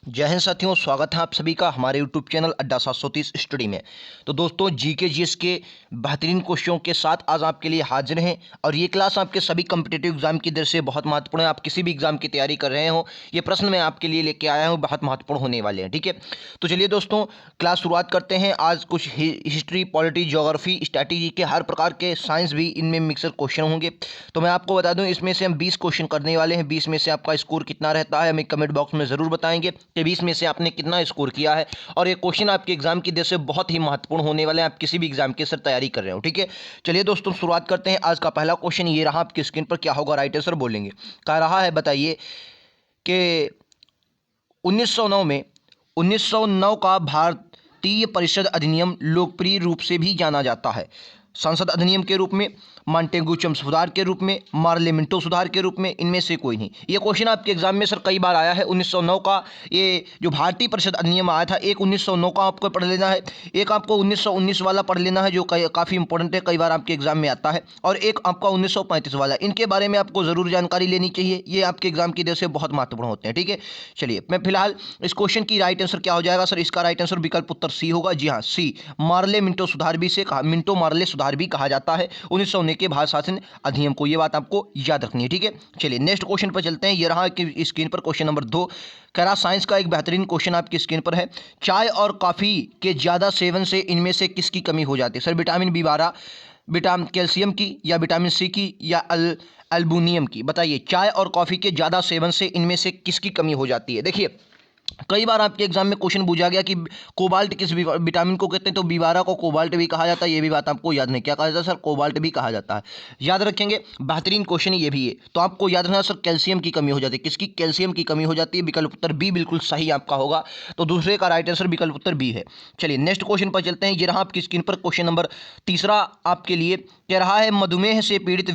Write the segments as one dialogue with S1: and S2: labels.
S1: जय हिंद साथियों, स्वागत है आप सभी का हमारे यूट्यूब चैनल अड्डा 730 स्टडी में। तो दोस्तों, जीके जीएस के बेहतरीन क्वेश्चनों के साथ आज आपके लिए हाजिर हैं और ये क्लास आपके सभी कम्पिटिटिव एग्जाम की दृष्टि से बहुत महत्वपूर्ण है। आप किसी भी एग्जाम की तैयारी कर रहे हो, ये प्रश्न मैं आपके लिए लेके आया हूँ, बहुत महत्वपूर्ण होने वाले हैं। ठीक है, तो चलिए दोस्तों, क्लास शुरुआत करते हैं। आज कुछ हिस्ट्री, पॉलिटी, ज्योग्राफी, स्ट्रैटेजी के हर प्रकार के साइंस भी इनमें मिक्सर क्वेश्चन होंगे। तो मैं आपको बता दूँ, इसमें से हम 20 क्वेश्चन करने वाले हैं। 20 में से आपका स्कोर कितना रहता है हमें कमेंट बॉक्स में ज़रूर बताएंगे कि 20 में से आपने कितना स्कोर किया है। और ये क्वेश्चन आपके एग्जाम की दृष्टि से बहुत ही महत्वपूर्ण होने वाले हैं, आप किसी भी एग्जाम के सर तैयारी कर रहे हो। ठीक है, चलिए दोस्तों शुरुआत करते हैं। आज का पहला क्वेश्चन ये रहा, आपकी स्क्रीन पर क्या होगा, राइट आंसर बोलेंगे। कह रहा है, बताइए कि 1909 में 1909 का भारतीय परिषद अधिनियम लोकप्रिय रूप से भी जाना जाता है। संसद अधिनियम के रूप में, मॉन्टेग्यू सुधार के रूप में, मार्ले मिंटो सुधार के रूप में, इनमें से कोई नहीं। ये क्वेश्चन आपके एग्जाम में सर कई बार आया है। 1909 का ये जो भारतीय परिषद अधिनियम आया था, एक 1909 का आपको पढ़ लेना है, एक आपको 1919 वाला पढ़ लेना है जो काफ़ी इंपॉर्टेंट है, कई बार आपके एग्जाम में आता है, और एक आपका 1935 वाला। इनके बारे में आपको ज़रूर जानकारी लेनी चाहिए, ये आपके एग्जाम की दृष्टि से बहुत महत्वपूर्ण होते हैं। ठीक है, चलिए मैं फिलहाल इस क्वेश्चन की राइट आंसर क्या हो जाएगा सर, इसका राइट आंसर विकल्प उत्तर सी होगा। जी हाँ, सी, मार्ले मिंटो सुधार भी से कहा, मिंटो मार्ले सुधार भी कहा जाता है 1919 के भारत शासन अधिनियम को। ये बात आपको याद रखनी है। ठीक है, चलिए नेक्स्ट क्वेश्चन पर चलते हैं। ये रहा कि स्क्रीन पर क्वेश्चन नंबर 2। कह रहा, साइंस का एक बेहतरीन क्वेश्चन आपकी स्क्रीन पर है। चाय और कॉफ़ी के ज़्यादा सेवन से इनमें से किसकी कमी हो जाती है? Sir, vitamin B12, vitamin calcium की, या विटामिन सी की, या एल्बुमिनियम की? बताइए, चाय और कॉफ़ी के ज़्यादा सेवन से इनमें से किसकी कमी हो जाती है? देखिए, कई बार आपके एग्जाम में क्वेश्चन पूछा गया कि कोबाल्ट किस विटामिन को कहते हैं, तो B12 को कोबाल्ट भी कहा जाता है। ये भी बात आपको याद नहीं, क्या कहा जाता है सर? कोबाल्ट भी कहा जाता है, याद रखेंगे। बेहतरीन क्वेश्चन ये भी है, तो आपको याद रखना सर, कैल्शियम की कमी हो जाती है। किसकी? कैल्शियम की कमी हो जाती है। विकल्प उत्तर बी बिल्कुल सही आपका होगा, तो दूसरे का राइट आंसर विकल्प उत्तर बी है। चलिए नेक्स्ट क्वेश्चन पर चलते हैं। ये रहा आपकी स्क्रीन पर क्वेश्चन नंबर 3 आपके लिए। कह रहा है, मधुमेह से पीड़ित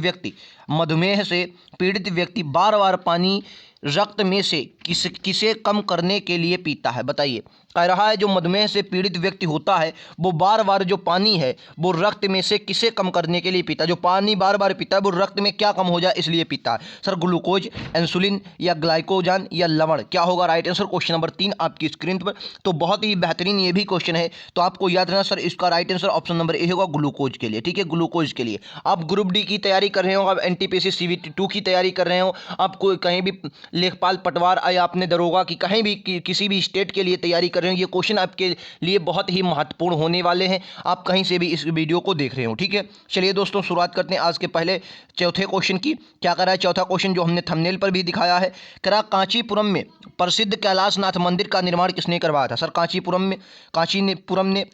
S1: व्यक्ति बार बार पानी रक्त में से किसे कम करने के लिए पीता है? बताइए, कह रहा है जो मधुमेह से पीड़ित व्यक्ति होता है वो बार बार जो पानी है वो रक्त में से किसे कम करने के लिए पीता है? जो पानी बार बार पीता है वो रक्त में क्या कम हो जाए इसलिए पीता है? सर, ग्लूकोज, इंसुलिन, या ग्लाइकोजन, या लवण? क्या होगा राइट आंसर? क्वेश्चन नंबर 3 आपकी स्क्रीन पर। तो बहुत ही बेहतरीन ये भी क्वेश्चन है, तो आपको याद रखना सर, इसका right answer option number A होगा, ग्लूकोज के लिए। ठीक है, ग्लूकोज के लिए। आप ग्रुप डी की तैयारी कर रहे हो, आप NTPC CVT 2 की तैयारी कर रहे हो, आपको कहीं भी लेखपाल, पटवार, या आपने दरोगा की कहीं भी किसी भी स्टेट के लिए तैयारी कर रहे हो, ये क्वेश्चन आपके लिए बहुत ही महत्वपूर्ण होने वाले हैं। आप कहीं से भी इस वीडियो को देख रहे हो। ठीक है, चलिए दोस्तों शुरुआत करते हैं आज के पहले चौथे क्वेश्चन की। क्या कर रहा है चौथा क्वेश्चन, जो हमने थंबनेल पर भी दिखाया है। कह रहा, कांचीपुरम में प्रसिद्ध कैलाशनाथ मंदिर का निर्माण किसने करवाया था? सर, कांचीपुरम ने,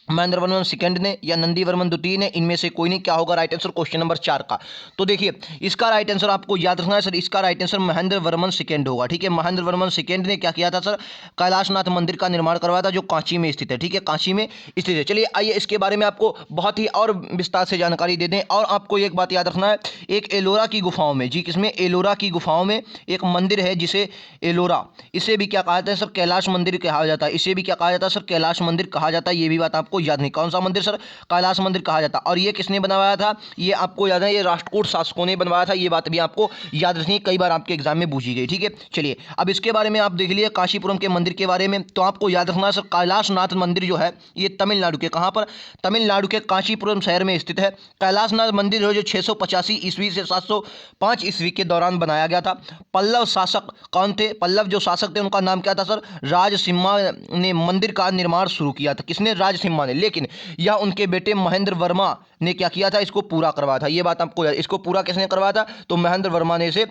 S1: महेंद्र वर्मन सेकंड ने, या नंदी वर्मन द्वितीय ने? इनमें से कोई नहीं। क्या होगा राइट आंसर क्वेश्चन नंबर 4 का? तो देखिए, इसका राइट आंसर आपको याद रखना है सर, इसका right answer Mahendra Varman second होगा। ठीक है, महेंद्र वर्मन सेकंड ने क्या किया था सर? कैलाशनाथ मंदिर का निर्माण करवाया था, जो कांची में स्थित है। ठीक है, कांची में स्थित है। चलिए आइए इसके बारे में आपको बहुत ही और विस्तार से जानकारी दे दें। और आपको एक बात याद रखना है, एक एलोरा की गुफाओं में, जी किसमें? एलोरा की गुफाओं में एक मंदिर है जिसे एलोरा, इसे भी क्या कहा जाता है सर? कैलाश मंदिर कहा जाता है। इसे भी क्या कहा जाता है सर? कैलाश मंदिर कहा जाता है। ये भी बात आपको याद नहीं। कौन सा मंदिर सर? कैलाश मंदिर कहा जाता है। और ये किसने बनवाया था? ये आपको याद है, ये राष्ट्रकूट शासकों ने बनवाया था। ये बात भी आपको याद रखनी है, कई बार आपके एग्जाम में पूछी गई। ठीक है, चलिए अब इसके बारे में आप देख लिए काशीपुरम के मंदिर के बारे में। तो आपको याद रखना है सर, कैलाशनाथ मंदिर जो है ये तमिलनाडु के, कहां पर? तमिलनाडु के कांचीपुरम शहर में स्थित है। कैलाशनाथ मंदिर जो 685 ईस्वी से 705 ईस्वी के दौरान बनाया गया था। पल्लव शासक कौन थे? पल्लव जो शासक थे उनका नाम क्या था सर? राजसिम्हा ने मंदिर का निर्माण शुरू किया था। किसने? राजसिम्हा ने। लेकिन यह उनके बेटे महेंद्र वर्मा ने क्या किया था? इसको पूरा करवाया था। ये बात आपको याद, इसको पूरा किसने करवाया था? तो महेंद्र वर्मा ने इसे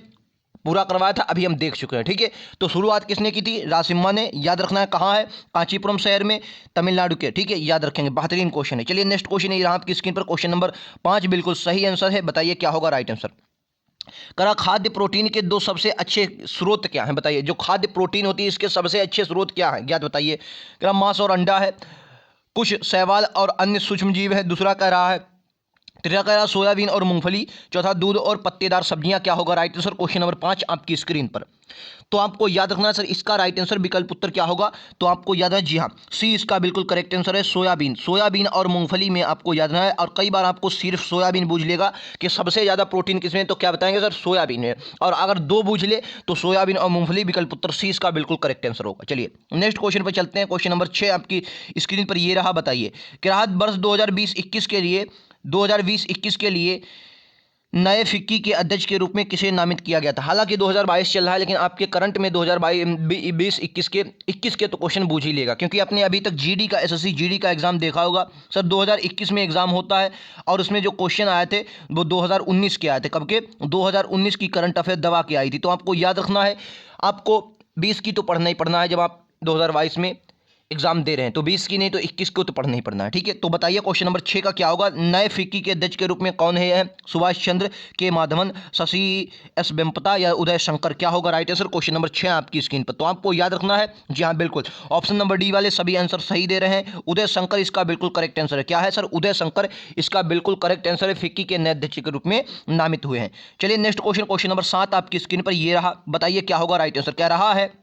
S1: पूरा करवाया था, अभी हम देख चुके हैं। ठीक है, तो शुरुआत किसने की थी? राजसिम्हा ने। याद रखना है कहाँ है? कांचीपुरम शहर में, तमिलनाडु के। ठीक है, याद रखेंगे, बेहतरीन क्वेश्चन है। चलिए नेक्स्ट क्वेश्चन है आपकी स्क्रीन पर, क्वेश्चन नंबर 5 बिल्कुल सही आंसर है। बताइए क्या होगा राइट आंसर? करा, खाद्य प्रोटीन के 2 सबसे अच्छे स्रोत क्या हैं? बताइए, जो खाद्य प्रोटीन होती है इसके सबसे अच्छे स्रोत क्या हैं? ज्ञात बताइए। करा, मांस और अंडा है, कुछ शैवाल और अन्य सूक्ष्म जीव है। दूसरा कह रहा है, तीसरा कह रहा है सोयाबीन और मूंगफली। चौथा दूध और पत्तेदार सब्जियां। क्या होगा राइट आंसर? क्वेश्चन नंबर 5 आपकी स्क्रीन पर। तो आपको याद रखना है सर इसका राइट आंसर विकल्प उत्तर क्या होगा, तो आपको याद है, जी हाँ, सी इसका बिल्कुल करेक्ट आंसर है, सोयाबीन। सोयाबीन और मूंगफली में आपको याद रखना है, और कई बार आपको सिर्फ सोयाबीन पूछ लेगा कि सबसे ज़्यादा प्रोटीन किसमें, तो क्या बताएंगे सर, सोयाबीन में। और अगर दो पूछ ले तो सोयाबीन और मूंगफली, विकल्प उत्तर सी इसका बिल्कुल करेक्ट आंसर होगा। चलिए नेक्स्ट क्वेश्चन पर चलते हैं। क्वेश्चन नंबर 6 आपकी स्क्रीन पर ये रहा, बताइए कि राहत वर्ष 2020-21 के लिए 2020-21 के लिए नए फिक्की के अध्यक्ष के रूप में किसे नामित किया गया था। हालांकि 2022 चल रहा है, लेकिन आपके करंट में 2022-21 के तो क्वेश्चन पूछ ही लेगा, क्योंकि आपने अभी तक जीडी का, एसएससी जीडी का एग्जाम देखा होगा सर। 2021 में एग्जाम होता है, और उसमें जो क्वेश्चन आए थे वो 2019 के आए थे। कब के, 2019 की करंट अफेयर दबा के आई थी। तो आपको याद रखना है, आपको 20 की तो पढ़ना ही पढ़ना है जब आप 2022 में एग्जाम दे रहे हैं, तो 20 की नहीं तो 21 को तो पढ़ना ही पढ़ना है, ठीक है। तो बताइए क्वेश्चन नंबर 6 का क्या होगा, नए फिक्की के अध्यक्ष के रूप में कौन है, सुभाष चंद्र के माधवन, शशि एस वेम्पता या उदय शंकर, क्या होगा राइट आंसर। क्वेश्चन नंबर 6 आपकी स्क्रीन पर, तो आपको याद रखना है, जी हाँ बिल्कुल, ऑप्शन नंबर डी वाले सभी आंसर सही दे रहे हैं। उदय शंकर इसका बिल्कुल करेक्ट आंसर है। क्या है सर, उदय शंकर इसका बिल्कुल करेक्ट आंसर है, फिक्की के नए अध्यक्ष के रूप में नामित हुए हैं। चलिए नेक्स्ट क्वेश्चन, क्वेश्चन नंबर 7 आपकी स्क्रीन पर ये रहा, बताइए क्या होगा राइट आंसर। क्या रहा है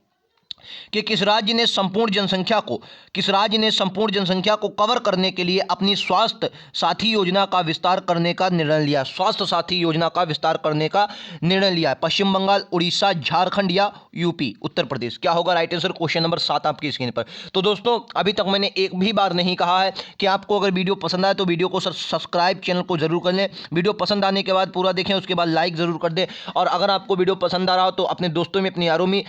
S1: कि किस राज्य ने संपूर्ण जनसंख्या को कवर करने के लिए अपनी स्वास्थ्य साथी योजना का विस्तार करने का निर्णय लिया। स्वास्थ्य साथी योजना का विस्तार करने का निर्णय लिया है, पश्चिम बंगाल, उड़ीसा, झारखंड या यूपी, उत्तर प्रदेश, क्या होगा राइट आंसर। क्वेश्चन नंबर 7 आपकी स्क्रीन पर। तो दोस्तों अभी तक मैंने एक भी बार नहीं कहा है कि आपको अगर वीडियो पसंद आए तो वीडियो को सब्सक्राइब, चैनल को जरूर कर लें। वीडियो पसंद आने के बाद पूरा देखें, उसके बाद लाइक जरूर कर दें। और अगर आपको वीडियो पसंद आ रहा हो तो अपने दोस्तों में, अपने यारों में,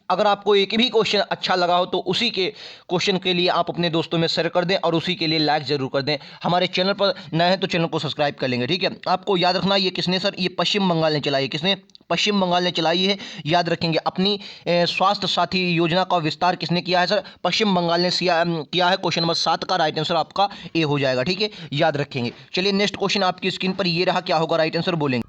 S1: अगर आपको एक भी क्वेश्चन अच्छा लगा हो तो उसी के क्वेश्चन के लिए आप अपने दोस्तों में शेयर कर दें, और उसी के लिए लाइक जरूर कर दें। हमारे चैनल पर नए हैं तो चैनल को सब्सक्राइब कर लेंगे, ठीक है। आपको याद रखना, ये किसने सर, ये पश्चिम बंगाल ने चलाई है। किसने, पश्चिम बंगाल ने चलाई है, याद रखेंगे। अपनी स्वास्थ्य साथी योजना का विस्तार किसने किया है सर, पश्चिम बंगाल ने किया है। क्वेश्चन नंबर 7 का राइट आंसर आपका ए हो जाएगा, ठीक है, याद रखेंगे। चलिए नेक्स्ट क्वेश्चन आपकी स्क्रीन पर ये रहा, क्या होगा राइट आंसर बोलेंगे।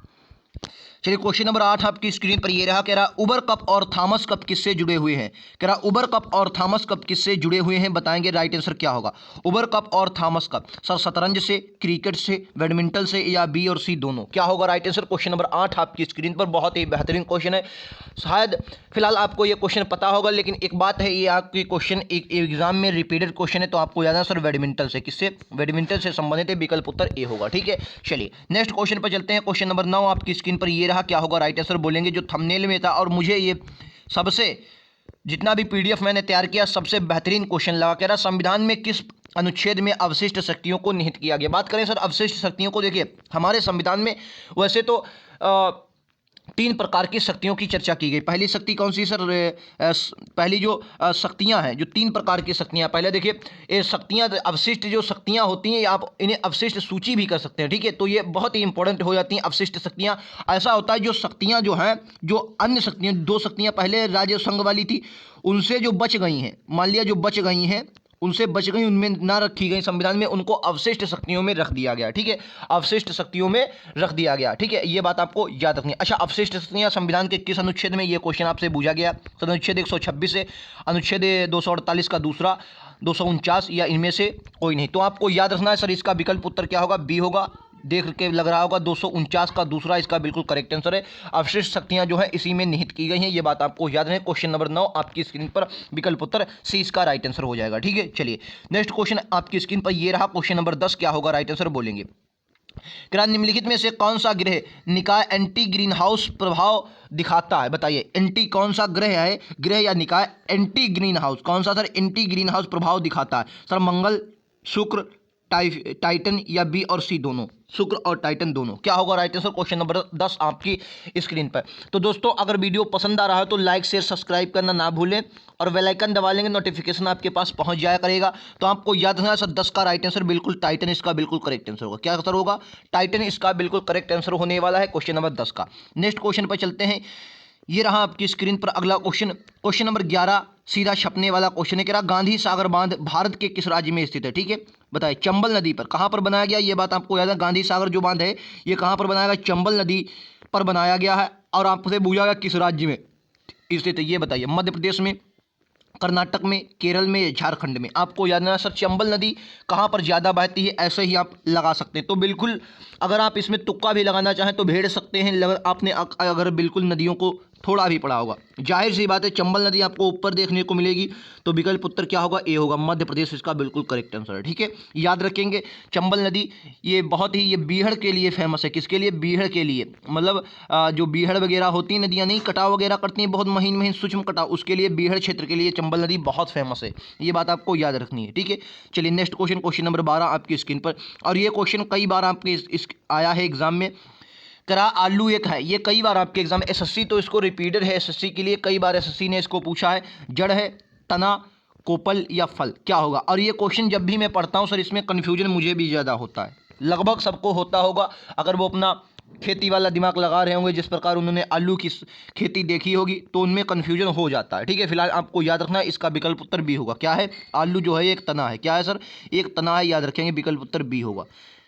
S1: चलिए क्वेश्चन नंबर 8 आपकी स्क्रीन पर ये रहा, कह रहा उबर कप और थॉमस कप किससे जुड़े हुए हैं। कह रहा उबर कप और थॉमस कप किससे जुड़े हुए हैं, बताएंगे राइट आंसर क्या होगा। उबर कप और थॉमस कप सर शतरंज से, क्रिकेट से, बैडमिंटन से, या बी और सी दोनों, क्या होगा राइट आंसर। क्वेश्चन नंबर 8 आपकी स्क्रीन पर, बहुत ही बेहतरीन क्वेश्चन है। शायद फिलहाल आपको ये क्वेश्चन पता होगा, लेकिन एक बात है, ये आपके क्वेश्चन एक एग्जाम में रिपीटेड क्वेश्चन है, तो आपको याद है सर बैडमिंटन से, किससे, बैडमिंटन से संबंधित है, विकल्प उत्तर ए होगा, ठीक है। चलिए नेक्स्ट क्वेश्चन पर चलते हैं। क्वेश्चन नंबर 9 आपकी स्क्रीन पर ये रहा, क्या होगा राइट आंसर बोलेंगे, जो थंबनेल में था, और मुझे ये सबसे, जितना भी पीडीएफ मैंने तैयार किया, सबसे बेहतरीन क्वेश्चन लगा। कह रहा संविधान में किस अनुच्छेद में अवशिष्ट शक्तियों को निहित किया गया। बात करें सर अवशिष्ट शक्तियों को, देखिए हमारे संविधान में वैसे तो 3 प्रकार की शक्तियों की चर्चा की गई। पहली शक्ति कौन सी सर, पहली जो शक्तियां हैं, जो 3 प्रकार की शक्तियां, पहले देखिए ये शक्तियां, अवशिष्ट जो शक्तियां होती हैं, आप इन्हें अवशिष्ट सूची भी कर सकते हैं, ठीक है। तो ये बहुत ही इंपॉर्टेंट हो जाती हैं अवशिष्ट शक्तियां। ऐसा होता है जो शक्तियां जो हैं, जो अन्य शक्तियां, 2 शक्तियां पहले राज्य संघ वाली थी, उनसे जो बच गई हैं, मान लिया जो बच गई हैं, उनसे बच गई, उनमें ना रखी गई संविधान में, उनको अवशिष्ट शक्तियों में रख दिया गया, ठीक है, अवशिष्ट शक्तियों में रख दिया गया, ठीक है, ये बात आपको याद रखनी है। अच्छा, अवशिष्ट शक्तियां संविधान के किस अनुच्छेद में, ये क्वेश्चन आपसे पूछा गया। तो अनुच्छेद 126 से, अनुच्छेद 248 का दूसरा, 249, या इनमें से कोई नहीं। तो आपको याद रखना है सर, इसका विकल्प उत्तर क्या होगा, बी होगा। देख के लग रहा होगा 249 का दूसरा इसका बिल्कुल करेक्ट आंसर है। अवशिष्ट शक्तियां जो है इसी में निहित की गई हैं, ये बात आपको याद रहे। क्वेश्चन नंबर 9 आपकी स्क्रीन पर, विकल्प उत्तर सी इसका राइट आंसर हो जाएगा, ठीक है। चलिए नेक्स्ट क्वेश्चन आपकी स्क्रीन पर ये रहा, क्वेश्चन नंबर 10, क्या होगा राइट आंसर बोलेंगे। निम्नलिखित में से कौन सा ग्रह निकाय एंटी ग्रीन हाउस प्रभाव दिखाता है, बताइए। एंटी कौन सा ग्रह है, ग्रह या निकाय एंटी ग्रीन हाउस, कौन सा सर एंटी ग्रीन हाउस प्रभाव दिखाता है सर, मंगल, शुक्र, टाइटन, या बी और सी दोनों, शुक्र और टाइटन दोनों, क्या होगा राइट आंसर। क्वेश्चन नंबर 10 आपकी स्क्रीन पर। तो दोस्तों अगर वीडियो पसंद आ रहा है तो लाइक शेयर सब्सक्राइब करना ना भूलें, और बेल आइकन दबा लेंगे, नोटिफिकेशन आपके पास पहुंच जाया करेगा। तो आपको याद रखना सर 10 का राइट आंसर बिल्कुल टाइटन इसका बिल्कुल करेक्ट आंसर होगा। क्या आंसर होगा, टाइटन इसका बिल्कुल करेक्ट आंसर होने वाला है क्वेश्चन नंबर 10 का। नेक्स्ट क्वेश्चन पर चलते हैं। ये रहा आपकी स्क्रीन पर अगला क्वेश्चन, क्वेश्चन नंबर 11 सीधा छपने वाला क्वेश्चन है। कह रहा गांधी सागर बांध भारत के किस राज्य में स्थित है, ठीक है, बताइए। चंबल नदी पर, कहां पर बनाया गया, ये बात आपको याद है। गांधी सागर जो बांध है ये कहां पर बनाया गया, चंबल नदी पर बनाया गया है। और आपसे पूछा गया किस राज्य में स्थित है, ये बताइए। मध्य प्रदेश में, कर्नाटक में, केरल में, झारखंड में। आपको याद है सर चंबल नदी कहाँ पर ज़्यादा बहती है, ऐसे ही आप लगा सकते हैं। तो बिल्कुल अगर आप इसमें तुक्का भी लगाना चाहें तो भेड़ सकते हैं। आपने अगर बिल्कुल नदियों को थोड़ा भी पढ़ा होगा। जाहिर सी बात है चंबल नदी आपको ऊपर देखने को मिलेगी, तो विकल्प उत्तर क्या होगा, ए होगा, मध्य प्रदेश इसका बिल्कुल करेक्ट आंसर है। ठीक है, याद रखेंगे चंबल नदी ये बहुत ही ये बीहड़ के लिए फेमस है। किसके लिए, बीहड़ के लिए, मतलब जो बीहड़ वगैरह होती है नदियाँ नहीं कटाव वगैरह करती हैं बहुत महीन महीन सूक्ष्म कटाव, उसके लिए बीहड़ क्षेत्र के लिए चंबल नदी बहुत फेमस है। ये बात आपको याद रखनी है। ठीक है, चलिए नेक्स्ट क्वेश्चन, क्वेश्चन नंबर 12 आपकी स्क्रीन पर, और ये क्वेश्चन कई बार आपके इस आया है एग्जाम में। करा आलू एक है, ये कई बार आपके एग्जाम में, एसएससी तो इसको रिपीटेड है, एसएससी के लिए कई बार एसएससी ने इसको पूछा है। जड़ है, तना, कोपल या फल, क्या होगा। और ये क्वेश्चन जब भी मैं पढ़ता हूँ सर इसमें कन्फ्यूजन मुझे भी ज़्यादा होता है, लगभग सबको होता होगा अगर वो अपना खेती वाला दिमाग लगा रहे होंगे, जिस प्रकार उन्होंने आलू की खेती देखी होगी तो उनमें कन्फ्यूजन हो जाता है। ठीक है, फिलहाल आपको याद रखना है इसका विकल्प उत्तर बी होगा। क्या है, आलू जो है एक तना है, क्या है सर, एक तना है, याद रखेंगे विकल्प उत्तर बी होगा।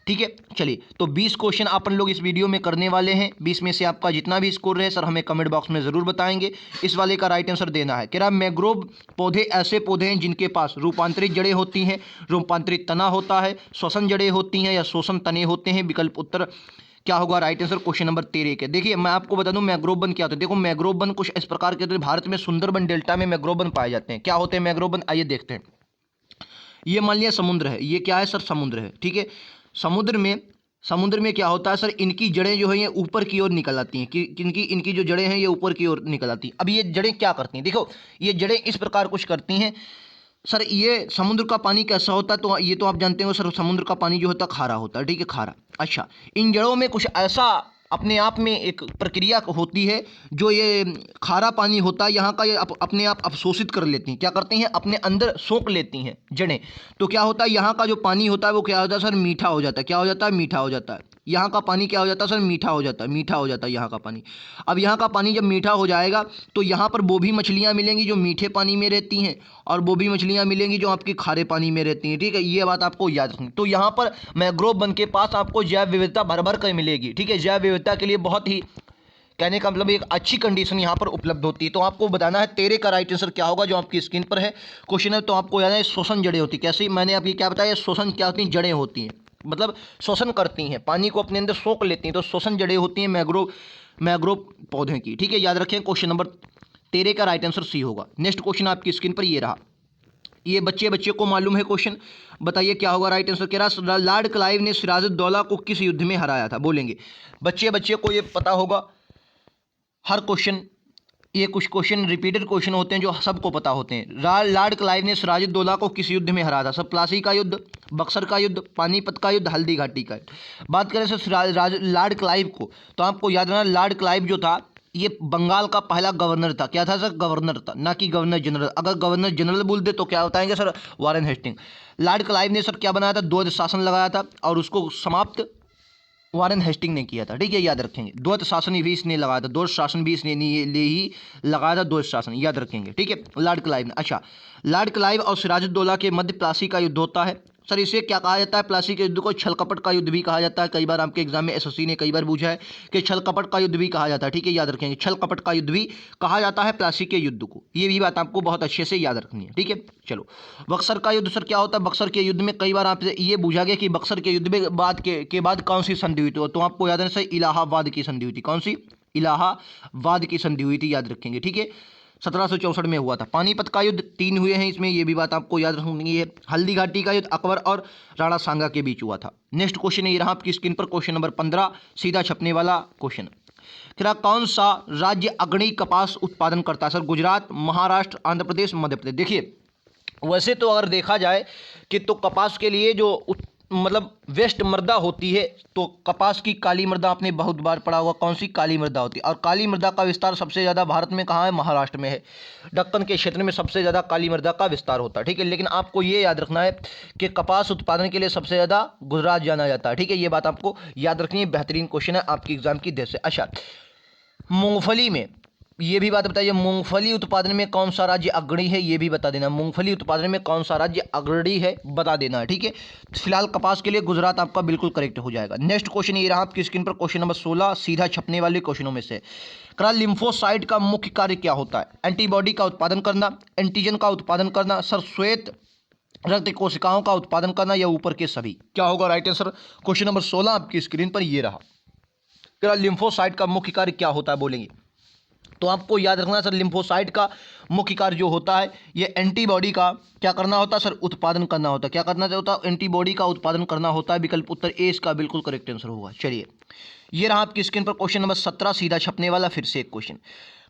S1: ठीक है, चलिए तो 20 क्वेश्चन अपन लोग इस वीडियो में करने वाले हैं। 20 में से आपका जितना भी स्कोर रहे सर हमें कमेंट बॉक्स में ज़रूर बताएंगे। इस वाले का राइट आंसर देना है। कह रहा मैंग्रोव पौधे ऐसे पौधे हैं जिनके पास रूपांतरित जड़ें होती हैं, रूपांतरित तना होता है, श्वसन जड़ें होती हैं या श्वसन तने होते हैं। विकल्प उत्तर क्या होगा, राइट आंसर क्वेश्चन नंबर 13 के। देखिए मैं आपको बता दूं मैंग्रोव वन क्या होता है। देखो मैंग्रोव वन कुछ इस प्रकार के होते हैं, भारत में सुंदरबन डेल्टा में मैंग्रोव वन पाए जाते हैं। क्या होते हैं मैंग्रोव वन, आइए देखते हैं। ये मान लिया समुद्र है, ये क्या है सर, समुद्र है। ठीक है, समुद्र में क्या होता है सर, इनकी जड़ें जो है ये ऊपर की ओर निकल आती हैं, कि इनकी जो जड़ें हैं ये ऊपर की ओर निकल आती हैं। अब ये जड़ें क्या करती हैं, देखो ये जड़ें इस प्रकार कुछ करती हैं सर। ये समुद्र का पानी कैसा होता है, तो ये तो आप जानते हो सर, समुद्र का पानी जो होता है खारा होता है। ठीक है, खारा। अच्छा, इन जड़ों में कुछ ऐसा अपने आप में एक प्रक्रिया होती है जो ये खारा पानी होता है यहाँ का, ये अपने आप अवशोषित कर लेती हैं। क्या करती हैं, अपने अंदर सोख लेती हैं जड़ें। तो क्या होता है, यहाँ का जो पानी होता है वो क्या होता है सर, मीठा हो जाता है। क्या हो जाता है, मीठा हो जाता है। यहाँ का पानी क्या हो जाता है सर, मीठा हो जाता है, मीठा हो जाता है यहाँ का पानी। अब यहाँ का पानी जब मीठा हो जाएगा तो यहाँ पर वो भी मछलियाँ मिलेंगी जो मीठे पानी में रहती हैं, और वो भी मछलियाँ मिलेंगी जो आपकी खारे पानी में रहती हैं। ठीक है, ये बात आपको याद रखनी। तो यहाँ पर मैंग्रोव वन के पास आपको जैव विविधता भर भर कर मिलेगी। ठीक है, जैव विविधता के लिए बहुत ही, कहने का मतलब एक अच्छी कंडीशन यहाँ पर उपलब्ध होती है। तो आपको बताना है 13 का राइट आंसर क्या होगा, जो आपकी स्क्रीन पर है क्वेश्चन है। तो आपको याद है श्वसन जड़ें होती, कैसे मैंने आपकी क्या बताया, श्वसन क्या होती हैं, जड़ें होती हैं, मतलब श्वसन करती हैं, पानी को अपने अंदर सोख लेती हैं। तो श्वसन जड़ें होती हैं मैंग्रोव पौधे की। ठीक है, याद रखें क्वेश्चन नंबर 13 का राइट आंसर सी होगा। नेक्स्ट क्वेश्चन आपकी स्क्रीन पर ये रहा, ये बच्चे को मालूम है क्वेश्चन, बताइए क्या होगा राइट आंसर। कह रहा लॉर्ड क्लाइव ने सिराजुद्दौला को किस युद्ध में हराया था, बोलेंगे। बच्चे को ये पता होगा, हर क्वेश्चन, ये कुछ क्वेश्चन रिपीटेड क्वेश्चन होते हैं जो सबको पता होते हैं। लॉर्ड क्लाइव ने सिराजुद्दौला को किस युद्ध में हराया था सर, प्लासी का युद्ध, बक्सर का युद्ध, पानीपत का युद्ध, हल्दी घाटी का युद्ध। बात करें सर लॉर्ड क्लाइव को, तो आपको याद रखना लॉर्ड क्लाइव जो था ये बंगाल का पहला गवर्नर था। क्या था सर, गवर्नर था, ना कि गवर्नर जनरल। अगर गवर्नर जनरल बोल दे तो क्या बताएंगे sir, Warren Hasting. Lord Clive ने सर क्या बनाया था, द्वैत शासन लगाया था, और उसको समाप्त वारेन हेस्टिंग ने किया था। ठीक है, याद रखेंगे। द्वैत शासन भी इसने लगाया था, द्वैत शासन भी इसने ही लगाया था, द्वैत शासन, याद रखेंगे। ठीक है, लॉर्ड क्लाइव ने। अच्छा, लॉर्ड क्लाइव और सिराजुद्दौला के मध्य प्लासी का युद्ध होता है सर। इसे क्या कहा जाता है, प्लासी के युद्ध को छल कपट का युद्ध भी कहा जाता है। कई बार आपके एग्जाम में एसएससी ने कई बार पूछा है कि छल कपट का युद्ध भी कहा जाता है। ठीक है, याद रखेंगे, छल कपट का युद्ध भी कहा जाता है प्लासी के युद्ध को। ये भी बात आपको बहुत अच्छे से याद रखनी है। ठीक है, चलो बक्सर का युद्ध सर क्या होता है, बक्सर के युद्ध में कई बार आपसे ये पूछा गया कि बक्सर के युद्ध में बाद कौन सी संधि हुई थी, तो आपको याद है सर इलाहाबाद की संधि हुई थी। कौन सी, इलाहाबाद की संधि हुई थी, याद रखेंगे। ठीक है, 1764 में हुआ था। पानीपत का युद्ध 3 हुए हैं इसमें, ये भी बात आपको याद रखनी है। हल्दी घाटी का युद्ध अकबर और राणा सांगा के बीच हुआ था। नेक्स्ट क्वेश्चन ये रहा आपकी स्क्रीन पर, क्वेश्चन नंबर 15, सीधा छपने वाला क्वेश्चन। फिर कौन सा राज्य अग्रणी कपास उत्पादन करता है सर, गुजरात, महाराष्ट्र, आंध्र प्रदेश, मध्य प्रदेश। देखिए वैसे तो अगर देखा जाए कि तो कपास के लिए जो मतलब वेस्ट मृदा होती है, तो कपास की काली मृदा आपने बहुत बार पढ़ा होगा, कौन सी, काली मृदा होती है। और काली मृदा का विस्तार सबसे ज़्यादा भारत में कहाँ है, महाराष्ट्र में है। दक्कन के क्षेत्र में सबसे ज़्यादा काली मृदा का विस्तार होता है। ठीक है, लेकिन आपको ये याद रखना है कि कपास उत्पादन के लिए सबसे ज़्यादा गुजरात जाना जाता है। ठीक है, ये बात आपको याद रखनी है, बेहतरीन क्वेश्चन है आपकी एग्जाम की दृष्टि से। अच्छा, मूंगफली में ये भी बात बताइए, मूंगफली उत्पादन में कौन सा राज्य अग्रणी है, ये भी बता देना। मूंगफली उत्पादन में कौन सा राज्य अग्रणी है, बता देना है। ठीक है, फिलहाल कपास के लिए गुजरात आपका बिल्कुल करेक्ट हो जाएगा। नेक्स्ट क्वेश्चन ये रहा आपकी स्क्रीन पर, क्वेश्चन नंबर 16, सीधा छपने वाले क्वेश्चनों में से। लिम्फोसाइट का मुख्य कार्य क्या होता है, एंटीबॉडी का उत्पादन करना, एंटीजन का उत्पादन करना, सर श्वेत रक्त कोशिकाओं का उत्पादन करना, या ऊपर के सभी। क्या होगा राइट आंसर, क्वेश्चन नंबर 16 आपकी स्क्रीन पर ये रहा। लिम्फोसाइट का मुख्य कार्य क्या होता है, बोलेंगे। तो आपको याद रखना सर, लिम्फोसाइट का मुख्य कार्य जो होता है ये एंटीबॉडी का क्या करना होता है सर, उत्पादन करना होता है। क्या करना होता है, एंटीबॉडी का उत्पादन करना होता है। विकल्प उत्तर ए इसका बिल्कुल करेक्ट आंसर होगा। चलिए, ये रहा आपकी स्क्रीन पर क्वेश्चन नंबर 17, सीधा छपने वाला। फिर से एक क्वेश्चन,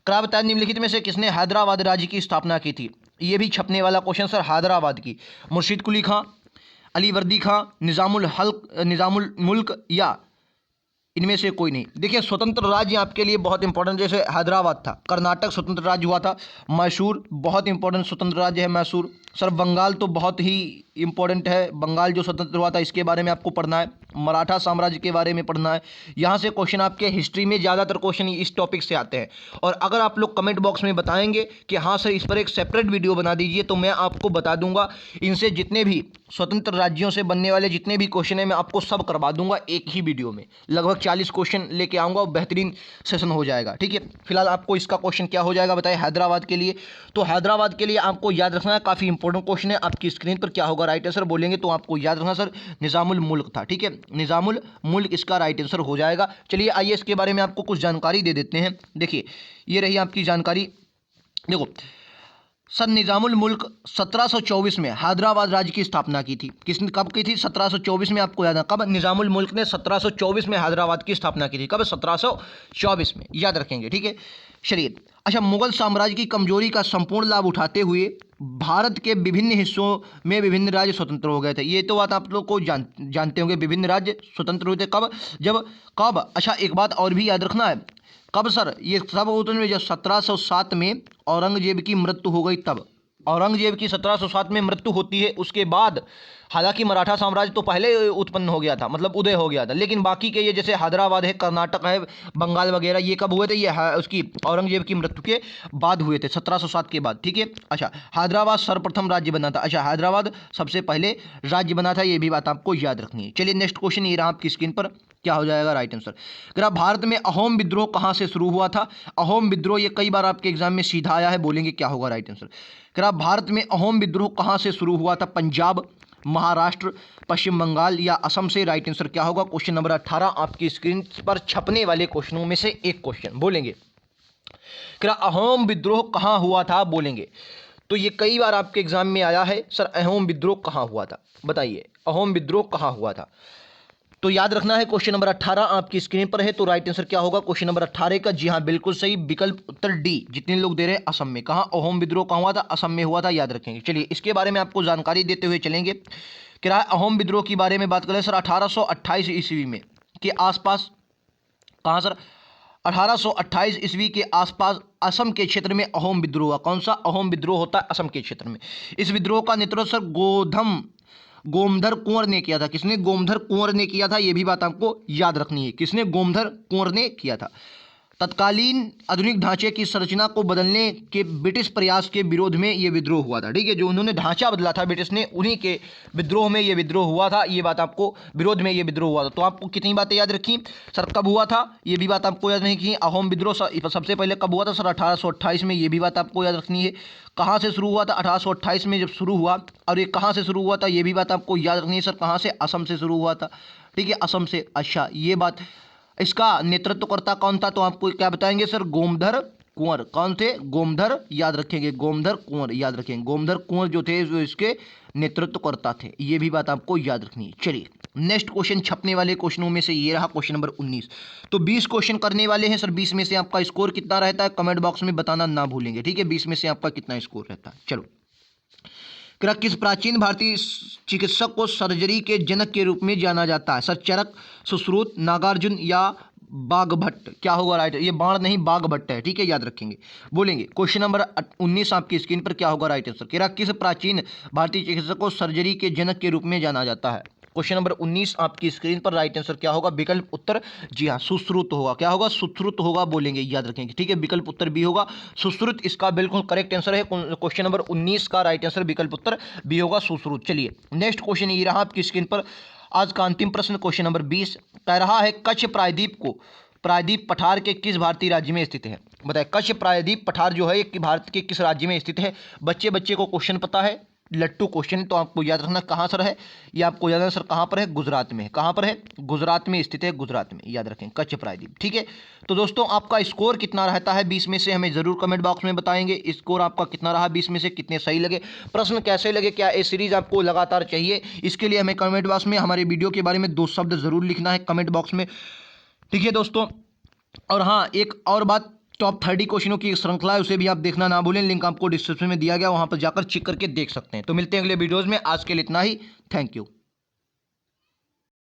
S1: क्या बताया निम्नलिखित में से किसने हैदराबाद राज्य की स्थापना की थी। ये भी छपने वाला क्वेश्चन सर, हैदराबाद की। मुर्शीद कुली खां, अली वर्दी खां, निजामुल मुल्क या इनमें से कोई नहीं। देखिए, स्वतंत्र राज्य आपके लिए बहुत इंपॉर्टेंट, जैसे हैदराबाद था, कर्नाटक स्वतंत्र राज्य हुआ था, मैसूर बहुत इंपॉर्टेंट स्वतंत्र राज्य है मैसूर। सर बंगाल तो बहुत ही इंपॉर्टेंट है, बंगाल जो स्वतंत्र हुआ था इसके बारे में आपको पढ़ना है। मराठा साम्राज्य के बारे में पढ़ना है। यहाँ से क्वेश्चन आपके हिस्ट्री में ज़्यादातर क्वेश्चन इस टॉपिक से आते हैं। और अगर आप लोग कमेंट बॉक्स में बताएंगे कि हाँ सर इस पर एक सेपरेट वीडियो बना दीजिए, तो मैं आपको बता दूंगा, इनसे जितने भी स्वतंत्र राज्यों से बनने वाले जितने भी क्वेश्चन है मैं आपको सब करवा दूंगा एक ही वीडियो में। लगभग 40 क्वेश्चन लेके आऊँगा और बेहतरीन सेशन हो जाएगा। ठीक है, फिलहाल आपको इसका क्वेश्चन क्या हो जाएगा बताइए हैदराबाद के लिए। तो हैदराबाद के लिए आपको याद रखना है, काफ़ी इंपॉर्टेंट क्वेश्चन है। आपकी स्क्रीन पर क्या होगा राइट आंसर बोलेंगे तो आपको याद रखना सर, निजामुल मुल्क था। ठीक है, निजामुल मुल्क इसका राइट आंसर हो जाएगा। चलिए आइए इसके बारे में आपको कुछ जानकारी दे देते हैं। देखिए, ये रही आपकी जानकारी। देखो सर, निजामुल मुल्क 1724 में हैदराबाद राज्य की स्थापना की थी। किसने, कब की थी, 1724 में। आपको याद है कब, निजामुल मुल्क ने 1724 में हैदराबाद की स्थापना की थी। कब, 1724 में, याद रखेंगे। ठीक है, चलिए। अच्छा, मुगल साम्राज्य की कमजोरी का संपूर्ण लाभ उठाते हुए भारत के विभिन्न हिस्सों में विभिन्न राज्य स्वतंत्र हो गए थे। ये तो बात आप लोग को जानते होंगे, विभिन्न राज्य स्वतंत्र हुए थे। कब, जब, कब, अच्छा एक बात और भी याद रखना है, कब सर, ये सब होते हैं जब 1707 में औरंगजेब की मृत्यु हो गई। तब औरंगजेब की 1707 में मृत्यु होती है। उसके बाद हालांकि मराठा साम्राज्य तो पहले उत्पन्न हो गया था, मतलब उदय हो गया था, लेकिन बाकी के ये जैसे हैदराबाद है, कर्नाटक है, बंगाल वगैरह, ये कब हुए थे, ये उसकी औरंगजेब की मृत्यु के बाद हुए थे, 1707 के बाद। ठीक है, अच्छा, हैदराबाद सर्वप्रथम राज्य बना था। अच्छा, हैदराबाद सबसे पहले राज्य बना था, ये भी बात आपको याद रखनी है। चलिए नेक्स्ट क्वेश्चन, ये रहा आपकी स्क्रीन पर, क्या हो जाएगा राइट आंसर। अगर भारत में अहोम विद्रोह कहां से शुरू हुआ था। अहोम विद्रोह ये कई बार आपके एग्जाम में सीधा आया है, बोलेंगे क्या होगा राइट आंसर। अगर भारत में अहोम विद्रोह कहां से शुरू हुआ था। पंजाब, महाराष्ट्र, पश्चिम बंगाल या असम से। राइट आंसर क्या होगा, क्वेश्चन नंबर 18 आपकी स्क्रीन पर छपने वाले क्वेश्चनों में से एक क्वेश्चन। बोलेंगे क्या अहोम विद्रोह कहां हुआ था, बोलेंगे। तो ये कई बार आपके एग्जाम में आया है सर, अहोम विद्रोह कहां हुआ था, बताइए अहोम विद्रोह कहां हुआ था। तो याद रखना है, क्वेश्चन नंबर 18 आपकी स्क्रीन पर है। तो राइट आंसर क्या होगा क्वेश्चन नंबर 18 का, जी हाँ बिल्कुल सही, विकल्प उत्तर डी। जितने लोग दे रहे हैं असम में। कहाँ अहोम विद्रोह कहाँ हुआ था, असम में हुआ था, याद रखेंगे। चलिए इसके बारे में आपको जानकारी देते हुए चलेंगे। क्या अहोम विद्रोह के बारे में बात करें सर, 1828 ईस्वी में के आसपास। कहाँ सर, 1828 ईस्वी के आसपास असम के क्षेत्र में अहोम विद्रोह हुआ। कौन सा अहोम विद्रोह होता है, असम के क्षेत्र में। इस विद्रोह का नेतृत्व सर गोमधर कुंवर ने किया था। किसने, गोमधर कुंवर ने किया था, यह भी बात आपको याद रखनी है। किसने, गोमधर कुंवर ने किया था। तत्कालीन आधुनिक ढांचे की संरचना को बदलने के ब्रिटिश प्रयास के विरोध में यह विद्रोह हुआ था। ठीक है, जो उन्होंने ढांचा बदला था ब्रिटिश ने, उन्हीं के विद्रोह में यह विद्रोह हुआ था। ये बात आपको, विरोध में यह विद्रोह हुआ था। तो आपको कितनी बातें याद रखी सर, कब हुआ था, ये भी बात आपको याद नहीं की। अहोम विद्रोह सबसे पहले कब हुआ था सर, 1828 में, ये भी बात आपको याद रखनी है। कहाँ से शुरू हुआ था, 1828 में जब शुरू हुआ, और ये कहाँ से शुरू हुआ था, ये भी बात आपको याद रखनी है सर। कहाँ से, असम से शुरू हुआ था। ठीक है, असम से। अच्छा, ये बात, इसका नेतृत्वकर्ता कौन था, तो आपको क्या बताएंगे सर, गोमधर कुंवर। कौन थे, गोमधर, याद रखेंगे, गोमधर कुंवर, याद रखेंगे। गोमधर कुंवर जो थे जो इसके नेतृत्वकर्ता थे, ये भी बात आपको याद रखनी है। चलिए नेक्स्ट क्वेश्चन, छपने वाले क्वेश्चनों में से ये रहा क्वेश्चन नंबर 19। तो 20 क्वेश्चन करने वाले हैं सर, 20 में से आपका स्कोर कितना रहता है कमेंट बॉक्स में बताना ना भूलेंगे। ठीक है, 20 में से आपका कितना स्कोर रहता है। चलो, किस प्राचीन भारतीय चिकित्सक को सर्जरी के जनक के रूप में जाना जाता है सर, चरक, सुश्रुत, नागार्जुन या बागभट्ट। क्या होगा राइट, ये बाण नहीं बागभट्ट है। ठीक है, याद रखेंगे। बोलेंगे क्वेश्चन नंबर 19 आपकी स्क्रीन पर, क्या होगा राइट आंसर। किस प्राचीन भारतीय चिकित्सक को सर्जरी के जनक के रूप में जाना जाता है। क्वेश्चन नंबर 19 आपकी स्क्रीन पर, राइट आंसर क्या होगा, विकल्प उत्तर, जी हाँ सुश्रुत होगा। क्या होगा, सुश्रुत होगा, बोलेंगे, याद रखेंगे। ठीक है, विकल्प उत्तर बी होगा, सुश्रुत इसका बिल्कुल करेक्ट आंसर है। क्वेश्चन नंबर 19 का राइट आंसर विकल्प उत्तर बी होगा, सुश्रुत। चलिए नेक्स्ट क्वेश्चन ये रहा आपकी स्क्रीन पर, आज का अंतिम प्रश्न, क्वेश्चन नंबर 20 कह रहा है, कच्छ प्रायद्वीप पठार के किस भारतीय राज्य में स्थित है। बताए, कच्छ प्रायद्वीप पठार जो है कि भारत के किस राज्य में स्थित है। बच्चे को क्वेश्चन पता है, लट्टू क्वेश्चन है, तो आपको याद रखना कहाँ सर है, ये आपको याद रखना सर कहाँ पर है, गुजरात में है। कहाँ पर है, गुजरात में स्थित है, गुजरात में, याद रखें, कच्छ प्रायद्वीप। ठीक है, तो दोस्तों आपका स्कोर कितना रहता है 20 में से, हमें जरूर कमेंट बॉक्स में बताएंगे। स्कोर आपका कितना रहा 20 में से, कितने सही लगे, प्रश्न कैसे लगे, क्या ये सीरीज आपको लगातार चाहिए, इसके लिए हमें कमेंट बॉक्स में हमारे वीडियो के बारे में 2 शब्द जरूर लिखना है कमेंट बॉक्स में। ठीक है दोस्तों, और हाँ एक और बात, टॉप 30 क्वेश्चनों की एक श्रृंखला है, उसे भी आप देखना ना भूलें, लिंक आपको डिस्क्रिप्शन में दिया गया, वहां पर जाकर चेक करके देख सकते हैं। तो मिलते हैं अगले वीडियोज़ में, आज के लिए इतना ही, थैंक यू।